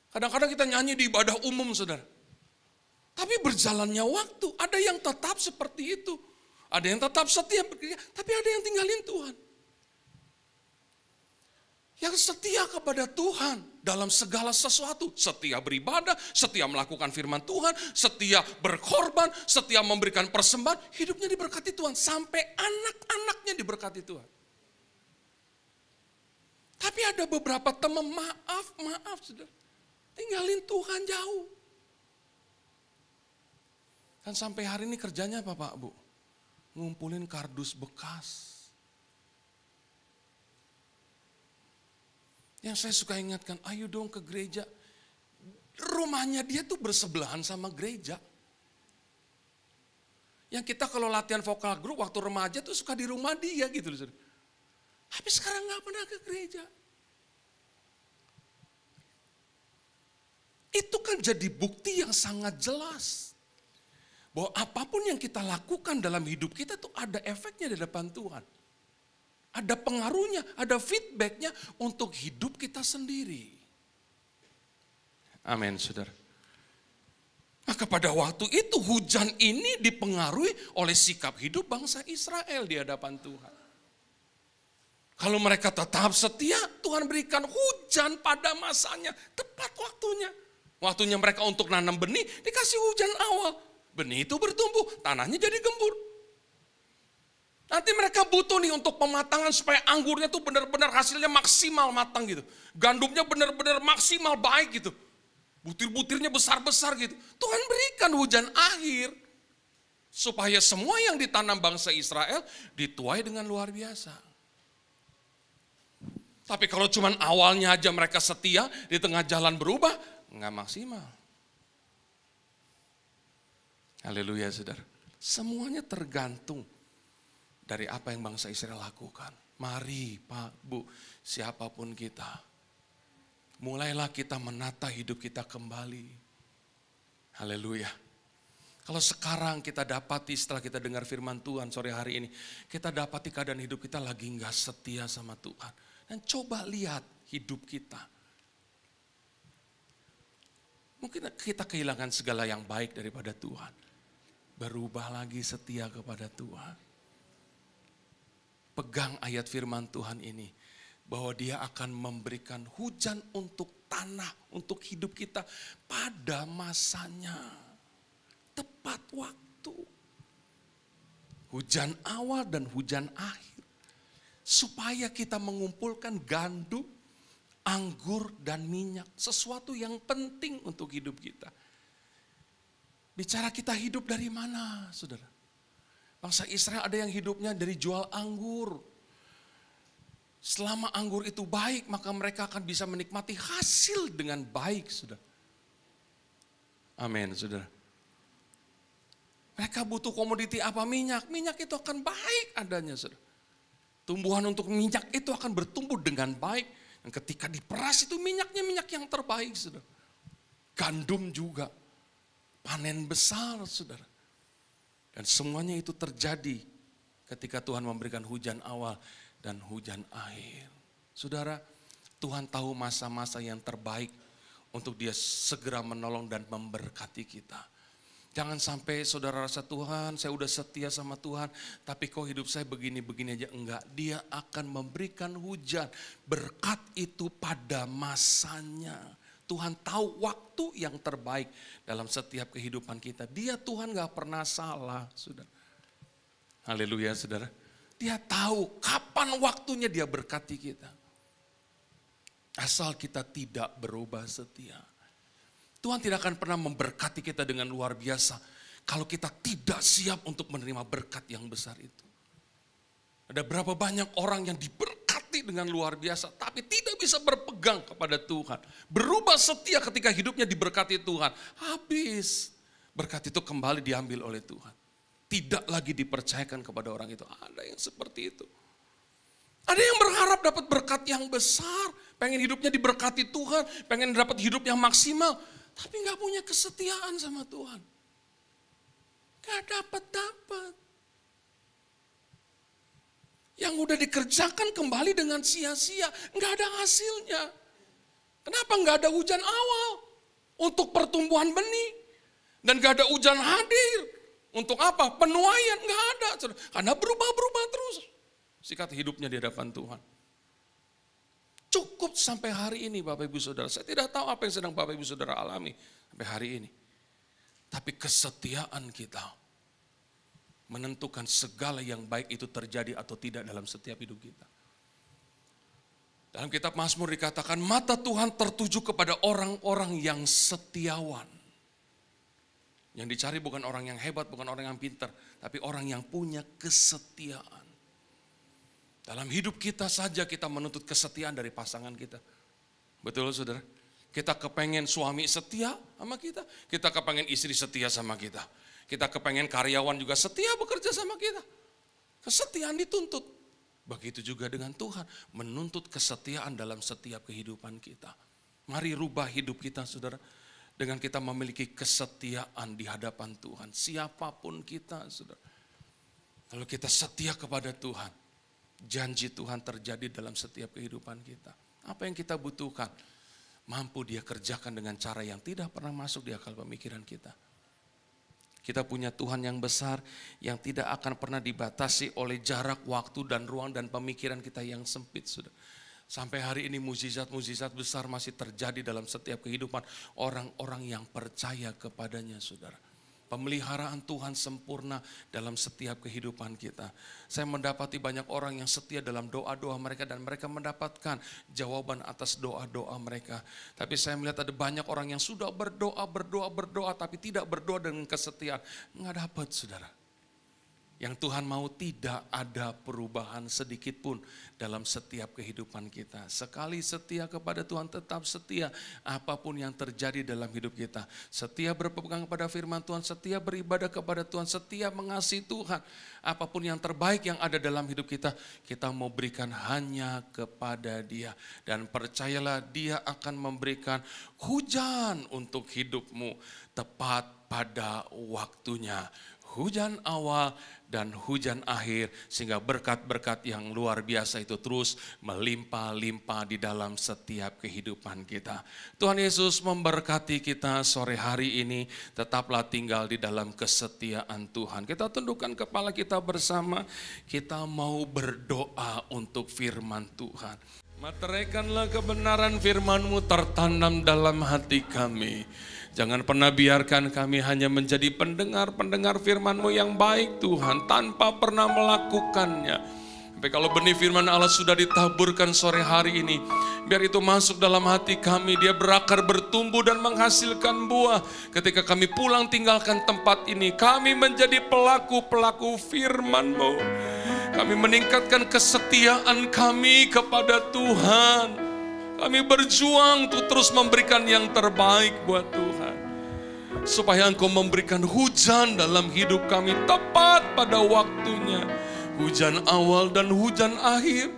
Kadang-kadang kita nyanyi di ibadah umum, saudara. Tapi berjalannya waktu, ada yang tetap seperti itu. Ada yang tetap setia bekerja, tapi ada yang tinggalin Tuhan. Yang setia kepada Tuhan dalam segala sesuatu. Setia beribadah, setia melakukan firman Tuhan, setia berkorban, setia memberikan persembahan. Hidupnya diberkati Tuhan, sampai anak-anaknya diberkati Tuhan. Tapi ada beberapa teman, maaf saudara, tinggalin Tuhan jauh. Dan sampai hari ini kerjanya apa Pak Bu? Ngumpulin kardus bekas. Yang saya suka ingatkan, ayo dong ke gereja. Rumahnya dia tuh bersebelahan sama gereja. Yang kita kalau latihan vokal grup waktu remaja tuh suka di rumah dia gitu loh. Tapi sekarang gak pernah ke gereja. Itu kan jadi bukti yang sangat jelas. Bahwa apapun yang kita lakukan dalam hidup kita tuh ada efeknya di depan Tuhan. Ada pengaruhnya, ada feedbacknya untuk hidup kita sendiri. Amin, saudara. Maka pada waktu itu hujan ini dipengaruhi oleh sikap hidup bangsa Israel di hadapan Tuhan. Kalau mereka tetap setia, Tuhan berikan hujan pada masanya, tepat waktunya. Waktunya mereka untuk nanam benih, dikasih hujan awal. Benih itu bertumbuh, tanahnya jadi gembur. Nanti mereka butuh nih untuk pematangan supaya anggurnya tuh benar-benar hasilnya maksimal matang gitu. Gandumnya benar-benar maksimal baik gitu. Butir-butirnya besar-besar gitu. Tuhan berikan hujan akhir. Supaya semua yang ditanam bangsa Israel dituai dengan luar biasa. Tapi kalau cuman awalnya aja mereka setia, di tengah jalan berubah, nggak maksimal. Haleluya saudara. Semuanya tergantung dari apa yang bangsa Israel lakukan. Mari Pak, Bu, siapapun kita. Mulailah kita menata hidup kita kembali. Haleluya. Kalau sekarang kita dapati setelah kita dengar firman Tuhan sore hari ini. Kita dapati keadaan hidup kita lagi gak setia sama Tuhan. Dan coba lihat hidup kita. Mungkin kita kehilangan segala yang baik daripada Tuhan. Berubah lagi setia kepada Tuhan. Pegang ayat firman Tuhan ini. Bahwa dia akan memberikan hujan untuk tanah, untuk hidup kita pada masanya. Tepat waktu. Hujan awal dan hujan akhir. Supaya kita mengumpulkan gandum, anggur dan minyak. Sesuatu yang penting untuk hidup kita. Bicara kita hidup dari mana saudara? Bangsa Israel ada yang hidupnya dari jual anggur. Selama anggur itu baik, maka mereka akan bisa menikmati hasil dengan baik, saudara. Amin, saudara. Mereka butuh komoditi apa? Minyak. Minyak itu akan baik adanya, saudara. Tumbuhan untuk minyak itu akan bertumbuh dengan baik. Dan ketika diperas itu minyaknya minyak yang terbaik, saudara. Gandum juga. Panen besar, saudara. Dan semuanya itu terjadi ketika Tuhan memberikan hujan awal dan hujan akhir. Saudara, Tuhan tahu masa-masa yang terbaik untuk Dia segera menolong dan memberkati kita. Jangan sampai saudara rasa, Tuhan saya udah setia sama Tuhan, tapi kok hidup saya begini-begini aja. Enggak, Dia akan memberikan hujan. Berkat itu pada masanya. Tuhan tahu waktu yang terbaik dalam setiap kehidupan kita. Dia Tuhan gak pernah salah, saudara. Haleluya, saudara. Dia tahu kapan waktunya Dia berkati kita. Asal kita tidak berubah setia. Tuhan tidak akan pernah memberkati kita dengan luar biasa kalau kita tidak siap untuk menerima berkat yang besar itu. Ada berapa banyak orang yang diberkati dengan luar biasa tapi tidak bisa berpegang kepada Tuhan. Berubah setia ketika hidupnya diberkati Tuhan. Habis berkat itu kembali diambil oleh Tuhan. Tidak lagi dipercayakan kepada orang itu. Ada yang seperti itu. Ada yang berharap dapat berkat yang besar. Pengen hidupnya diberkati Tuhan. Pengen dapat hidup yang maksimal. Tapi gak punya kesetiaan sama Tuhan. Gak dapat. Yang udah dikerjakan kembali dengan sia-sia. Gak ada hasilnya. Kenapa gak ada hujan awal untuk pertumbuhan benih? Dan gak ada hujan hadir. Untuk apa? Penuaian gak ada. Karena berubah-berubah terus. Sikat hidupnya di hadapan Tuhan. Cukup sampai hari ini Bapak Ibu Saudara. Saya tidak tahu apa yang sedang Bapak Ibu Saudara alami sampai hari ini. Tapi kesetiaan kita menentukan segala yang baik itu terjadi atau tidak dalam setiap hidup kita. Dalam kitab Mazmur dikatakan mata Tuhan tertuju kepada orang-orang yang setiawan. Yang dicari bukan orang yang hebat, bukan orang yang pintar, tapi orang yang punya kesetiaan. Dalam hidup kita saja kita menuntut kesetiaan dari pasangan kita. Betul saudara? Kita kepengen suami setia sama kita. Kita kepengen istri setia sama kita. Kita kepengen karyawan juga setia bekerja sama kita. Kesetiaan dituntut. Begitu juga dengan Tuhan. Menuntut kesetiaan dalam setiap kehidupan kita. Mari rubah hidup kita saudara. Dengan kita memiliki kesetiaan di hadapan Tuhan. Siapapun kita saudara. Kalau kita setia kepada Tuhan. Janji Tuhan terjadi dalam setiap kehidupan kita. Apa yang kita butuhkan, mampu Dia kerjakan dengan cara yang tidak pernah masuk di akal pemikiran kita. Kita punya Tuhan yang besar, yang tidak akan pernah dibatasi oleh jarak, waktu, dan ruang, dan pemikiran kita yang sempit. Sudah. Sampai hari ini mukjizat-mukjizat besar masih terjadi dalam setiap kehidupan orang-orang yang percaya kepadanya, saudara. Pemeliharaan Tuhan sempurna dalam setiap kehidupan kita. Saya mendapati banyak orang yang setia dalam doa-doa mereka dan mereka mendapatkan jawaban atas doa-doa mereka. Tapi saya melihat ada banyak orang yang sudah berdoa tapi tidak berdoa dengan kesetiaan. Nggak dapat saudara. Yang Tuhan mau tidak ada perubahan sedikit pun dalam setiap kehidupan kita. Sekali setia kepada Tuhan tetap setia apapun yang terjadi dalam hidup kita. Setia berpegang kepada firman Tuhan, setia beribadah kepada Tuhan, setia mengasihi Tuhan. Apapun yang terbaik yang ada dalam hidup kita, kita mau berikan hanya kepada Dia. Dan percayalah Dia akan memberikan hujan untuk hidupmu tepat pada waktunya. Hujan awal dan hujan akhir sehingga berkat-berkat yang luar biasa itu terus melimpah-limpah di dalam setiap kehidupan kita. Tuhan Yesus memberkati kita sore hari ini, tetaplah tinggal di dalam kesetiaan Tuhan. Kita tundukkan kepala kita bersama, kita mau berdoa untuk firman Tuhan. Materaikanlah kebenaran firman-Mu tertanam dalam hati kami. Jangan pernah biarkan kami hanya menjadi pendengar-pendengar firman-Mu yang baik Tuhan, tanpa pernah melakukannya. Sampai kalau benih firman Allah sudah ditaburkan sore hari ini, biar itu masuk dalam hati kami, dia berakar, bertumbuh dan menghasilkan buah. Ketika kami pulang tinggalkan tempat ini, kami menjadi pelaku-pelaku firman-Mu. Kami meningkatkan kesetiaan kami kepada Tuhan. Kami berjuang untuk terus memberikan yang terbaik buat Tuhan. Supaya Engkau memberikan hujan dalam hidup kami tepat pada waktunya. Hujan awal dan hujan akhir.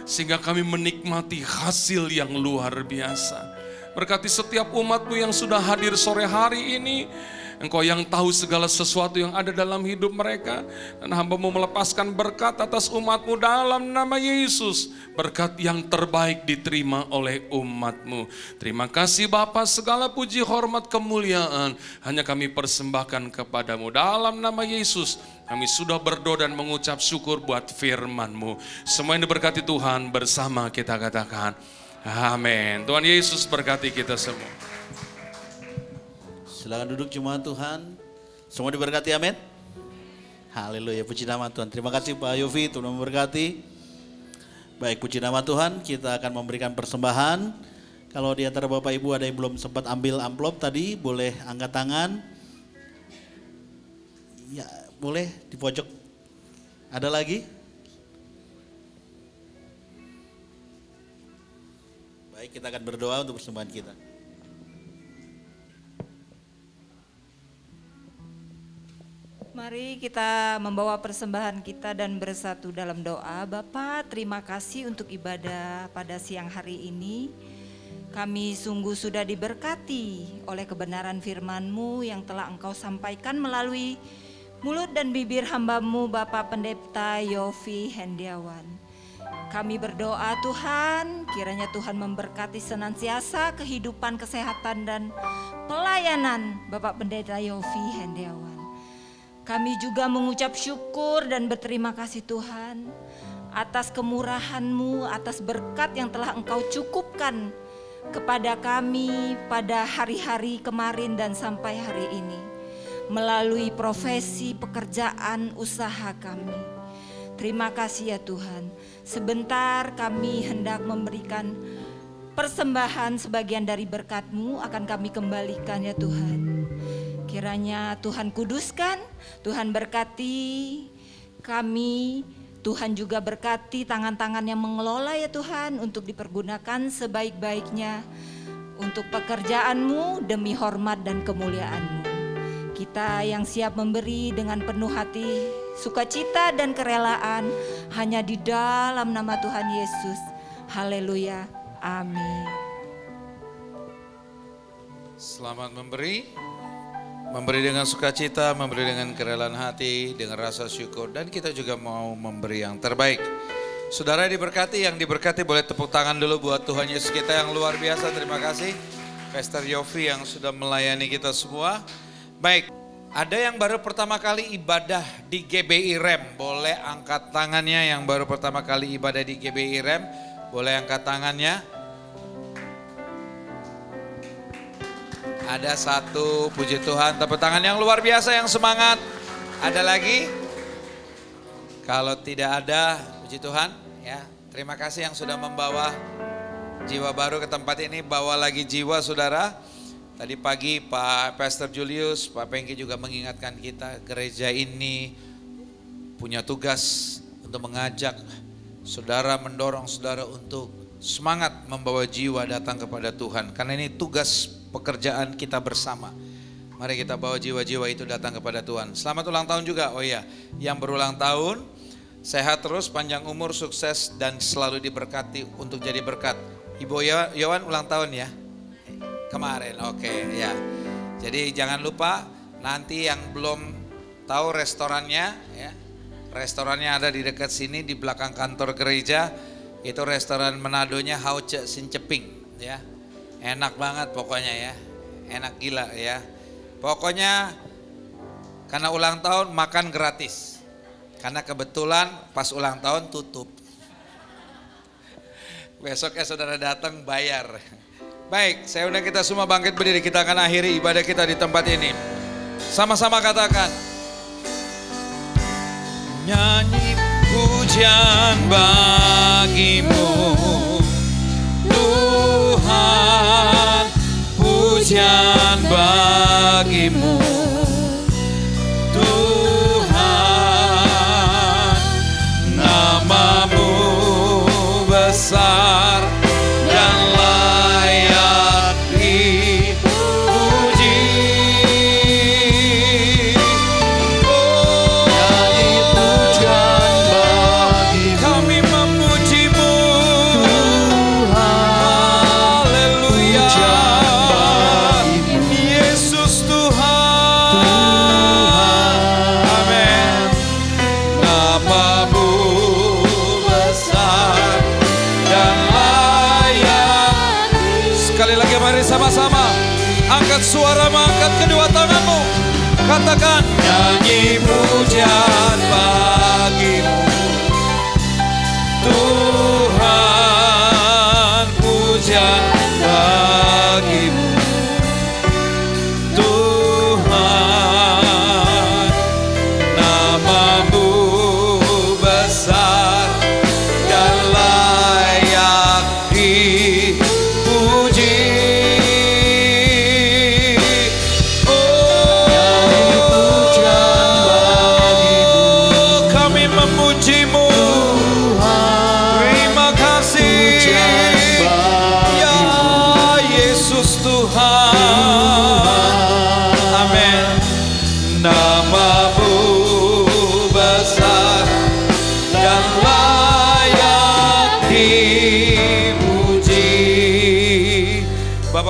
Sehingga kami menikmati hasil yang luar biasa. Berkati setiap umat-Mu yang sudah hadir sore hari ini. Engkau yang tahu segala sesuatu yang ada dalam hidup mereka. Dan hamba-Mu melepaskan berkat atas umat-Mu dalam nama Yesus. Berkat yang terbaik diterima oleh umat-Mu. Terima kasih Bapa, segala puji, hormat, kemuliaan hanya kami persembahkan kepadamu. Dalam nama Yesus kami sudah berdoa dan mengucap syukur buat firman-Mu. Semua yang diberkati Tuhan bersama kita katakan amin. Tuhan Yesus berkati kita semua. Silakan duduk jemaat Tuhan. Semua diberkati, amin. Haleluya, puji nama Tuhan. Terima kasih Pak Yofi, Tuhan memberkati. Baik, puji nama Tuhan, kita akan memberikan persembahan. Kalau di antara Bapak Ibu ada yang belum sempat ambil amplop tadi, boleh angkat tangan. Ya, boleh di pojok. Ada lagi? Baik, kita akan berdoa untuk persembahan kita. Mari kita membawa persembahan kita dan bersatu dalam doa. Bapa, terima kasih untuk ibadah pada siang hari ini. Kami sungguh sudah diberkati oleh kebenaran firman-Mu yang telah Engkau sampaikan melalui mulut dan bibir hamba-Mu Bapak Pendeta Yofi Hendiawan. Kami berdoa Tuhan, kiranya Tuhan memberkati senantiasa kehidupan, kesehatan dan pelayanan Bapak Pendeta Yofi Hendiawan. Kami juga mengucap syukur dan berterima kasih Tuhan atas kemurahan-Mu, atas berkat yang telah Engkau cukupkan kepada kami pada hari-hari kemarin dan sampai hari ini. Melalui profesi, pekerjaan, usaha kami. Terima kasih ya Tuhan. Sebentar kami hendak memberikan persembahan sebagian dari berkat-Mu akan kami kembalikan ya Tuhan. Kiranya Tuhan kuduskan, Tuhan berkati kami, Tuhan juga berkati tangan-tangan yang mengelola ya Tuhan untuk dipergunakan sebaik-baiknya untuk pekerjaan-Mu demi hormat dan kemuliaan-Mu. Kita yang siap memberi dengan penuh hati, sukacita dan kerelaan hanya di dalam nama Tuhan Yesus. Haleluya, amin. Selamat memberi. Memberi dengan sukacita, memberi dengan kerelaan hati, dengan rasa syukur, dan kita juga mau memberi yang terbaik. Saudara diberkati, yang diberkati boleh tepuk tangan dulu buat Tuhan Yesus kita yang luar biasa. Terima kasih Pastor Yofi yang sudah melayani kita semua. Baik, ada yang baru pertama kali ibadah di GBI Rem, boleh angkat tangannya. Yang baru pertama kali ibadah di GBI Rem, boleh angkat tangannya. Ada satu, puji Tuhan, tepuk tangan yang luar biasa, yang semangat. Ada lagi? Kalau tidak ada, puji Tuhan, ya. Terima kasih yang sudah membawa jiwa baru ke tempat ini, bawa lagi jiwa saudara. Tadi pagi Pak Pastor Julius, Pak Pengki juga mengingatkan kita, gereja ini punya tugas untuk mengajak saudara, mendorong saudara untuk semangat membawa jiwa datang kepada Tuhan. Karena ini tugas pekerjaan kita bersama. Mari kita bawa jiwa-jiwa itu datang kepada Tuhan. Selamat ulang tahun juga. Oh iya, yang berulang tahun sehat terus, panjang umur, sukses dan selalu diberkati untuk jadi berkat. Ibu Yowan ulang tahun ya? Kemarin, oke ya. Jadi jangan lupa nanti yang belum tahu restorannya ya. Restorannya ada di dekat sini di belakang kantor gereja. Itu restoran Manadonya Hauce Sinceping ya. Enak banget pokoknya ya, enak gila ya. Pokoknya karena ulang tahun makan gratis. Karena kebetulan pas ulang tahun tutup. Besoknya saudara datang bayar. Baik, saya undang kita semua bangkit berdiri, kita akan akhiri ibadah kita di tempat ini. Sama-sama katakan. Nyanyi pujian bagimu Tuhan, pujian bagimu Tuhan, namamu besar dan layak dipuji. Nyanyi pujian bagimu, kami memujimu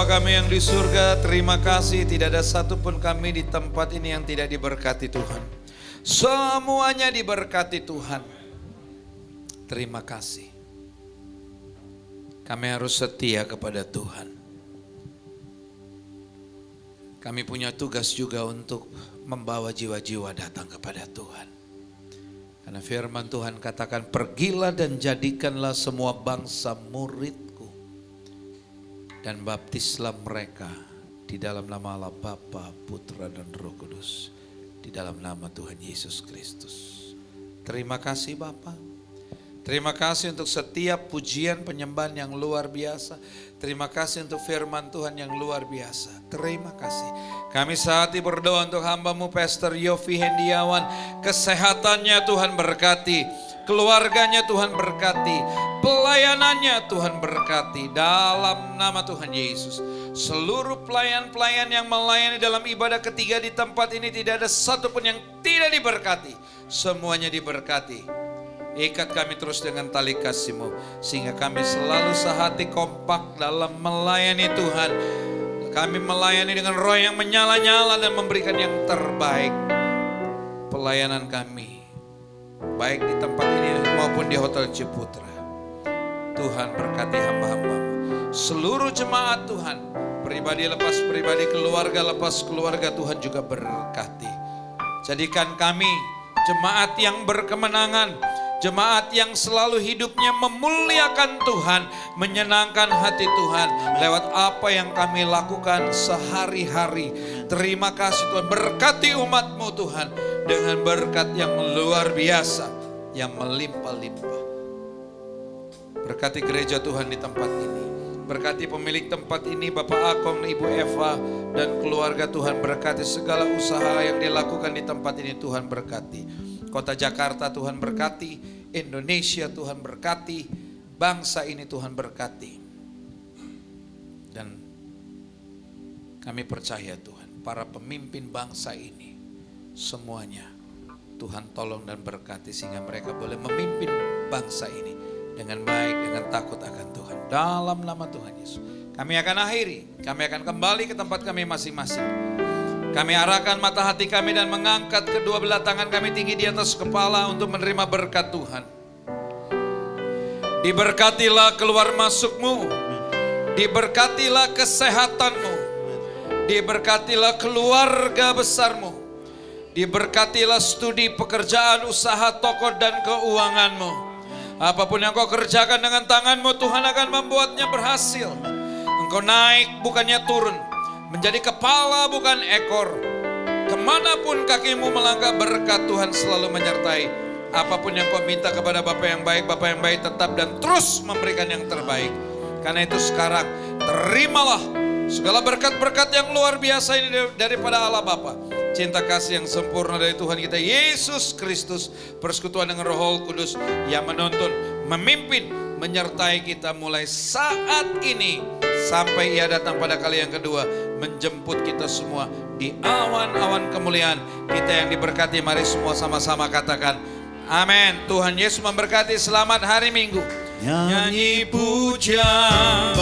Bapa kami yang di surga, terima kasih tidak ada satupun kami di tempat ini yang tidak diberkati Tuhan. Semuanya diberkati Tuhan. Terima kasih. Kami harus setia kepada Tuhan. Kami punya tugas juga untuk membawa jiwa-jiwa datang kepada Tuhan. Karena firman Tuhan katakan, pergilah dan jadikanlah semua bangsa muridku. Dan baptislah mereka di dalam nama Allah Bapa, Putra dan Roh Kudus. Di dalam nama Tuhan Yesus Kristus. Terima kasih Bapa. Terima kasih untuk setiap pujian penyembahan yang luar biasa. Terima kasih untuk firman Tuhan yang luar biasa. Terima kasih. Kami saat ini berdoa untuk hamba-Mu Pastor Yofi Hendiawan. Kesehatannya Tuhan berkati. Keluarganya Tuhan berkati. Pelayanannya Tuhan berkati. Dalam nama Tuhan Yesus. Seluruh pelayan-pelayan yang melayani dalam ibadah ketiga di tempat ini tidak ada satupun yang tidak diberkati. Semuanya diberkati. Ikat kami terus dengan tali kasih-Mu, sehingga kami selalu sehati kompak dalam melayani Tuhan. Kami melayani dengan roh yang menyala-nyala dan memberikan yang terbaik. Pelayanan kami, baik di tempat ini maupun di Hotel Ciputra. Tuhan berkati hamba-hamba-Mu. Seluruh jemaat Tuhan, pribadi lepas pribadi, keluarga lepas keluarga, Tuhan juga berkati. Jadikan kami jemaat yang berkemenangan, jemaat yang selalu hidupnya memuliakan Tuhan, menyenangkan hati Tuhan lewat apa yang kami lakukan sehari-hari. Terima kasih Tuhan, berkati umat-Mu Tuhan dengan berkat yang luar biasa, yang melimpah-limpah. Berkati gereja Tuhan di tempat ini. Berkati pemilik tempat ini, Bapak Akom, Ibu Eva, dan keluarga Tuhan. Berkati segala usaha yang dilakukan di tempat ini, Tuhan berkati. Kota Jakarta Tuhan berkati, Indonesia Tuhan berkati, bangsa ini Tuhan berkati. Dan kami percaya Tuhan, para pemimpin bangsa ini semuanya Tuhan tolong dan berkati, sehingga mereka boleh memimpin bangsa ini dengan baik, dengan takut akan Tuhan. Dalam nama Tuhan Yesus. Kami akan akhiri, kami akan kembali ke tempat kami masing-masing. Kami arahkan mata hati kami dan mengangkat kedua belah tangan kami tinggi di atas kepala untuk menerima berkat Tuhan. Diberkatilah keluar masukmu, diberkatilah kesehatanmu, diberkatilah keluarga besarmu, diberkatilah studi, pekerjaan, usaha, toko dan keuanganmu. Apapun yang kau kerjakan dengan tanganmu, Tuhan akan membuatnya berhasil. Engkau naik bukannya turun, menjadi kepala bukan ekor. Kemanapun kakimu melangkah, berkat Tuhan selalu menyertai. Apapun yang kau minta kepada Bapa yang baik, Bapa yang baik tetap dan terus memberikan yang terbaik. Karena itu sekarang terimalah segala berkat-berkat yang luar biasa ini daripada Allah Bapa. Cinta kasih yang sempurna dari Tuhan kita Yesus Kristus, persekutuan dengan Roh Kudus yang menuntun, memimpin, menyertai kita mulai saat ini sampai Ia datang pada kali yang kedua, menjemput kita semua di awan-awan kemuliaan. Kita yang diberkati, mari semua sama-sama katakan amin. Tuhan Yesus memberkati. Selamat hari Minggu. Nyanyi pujian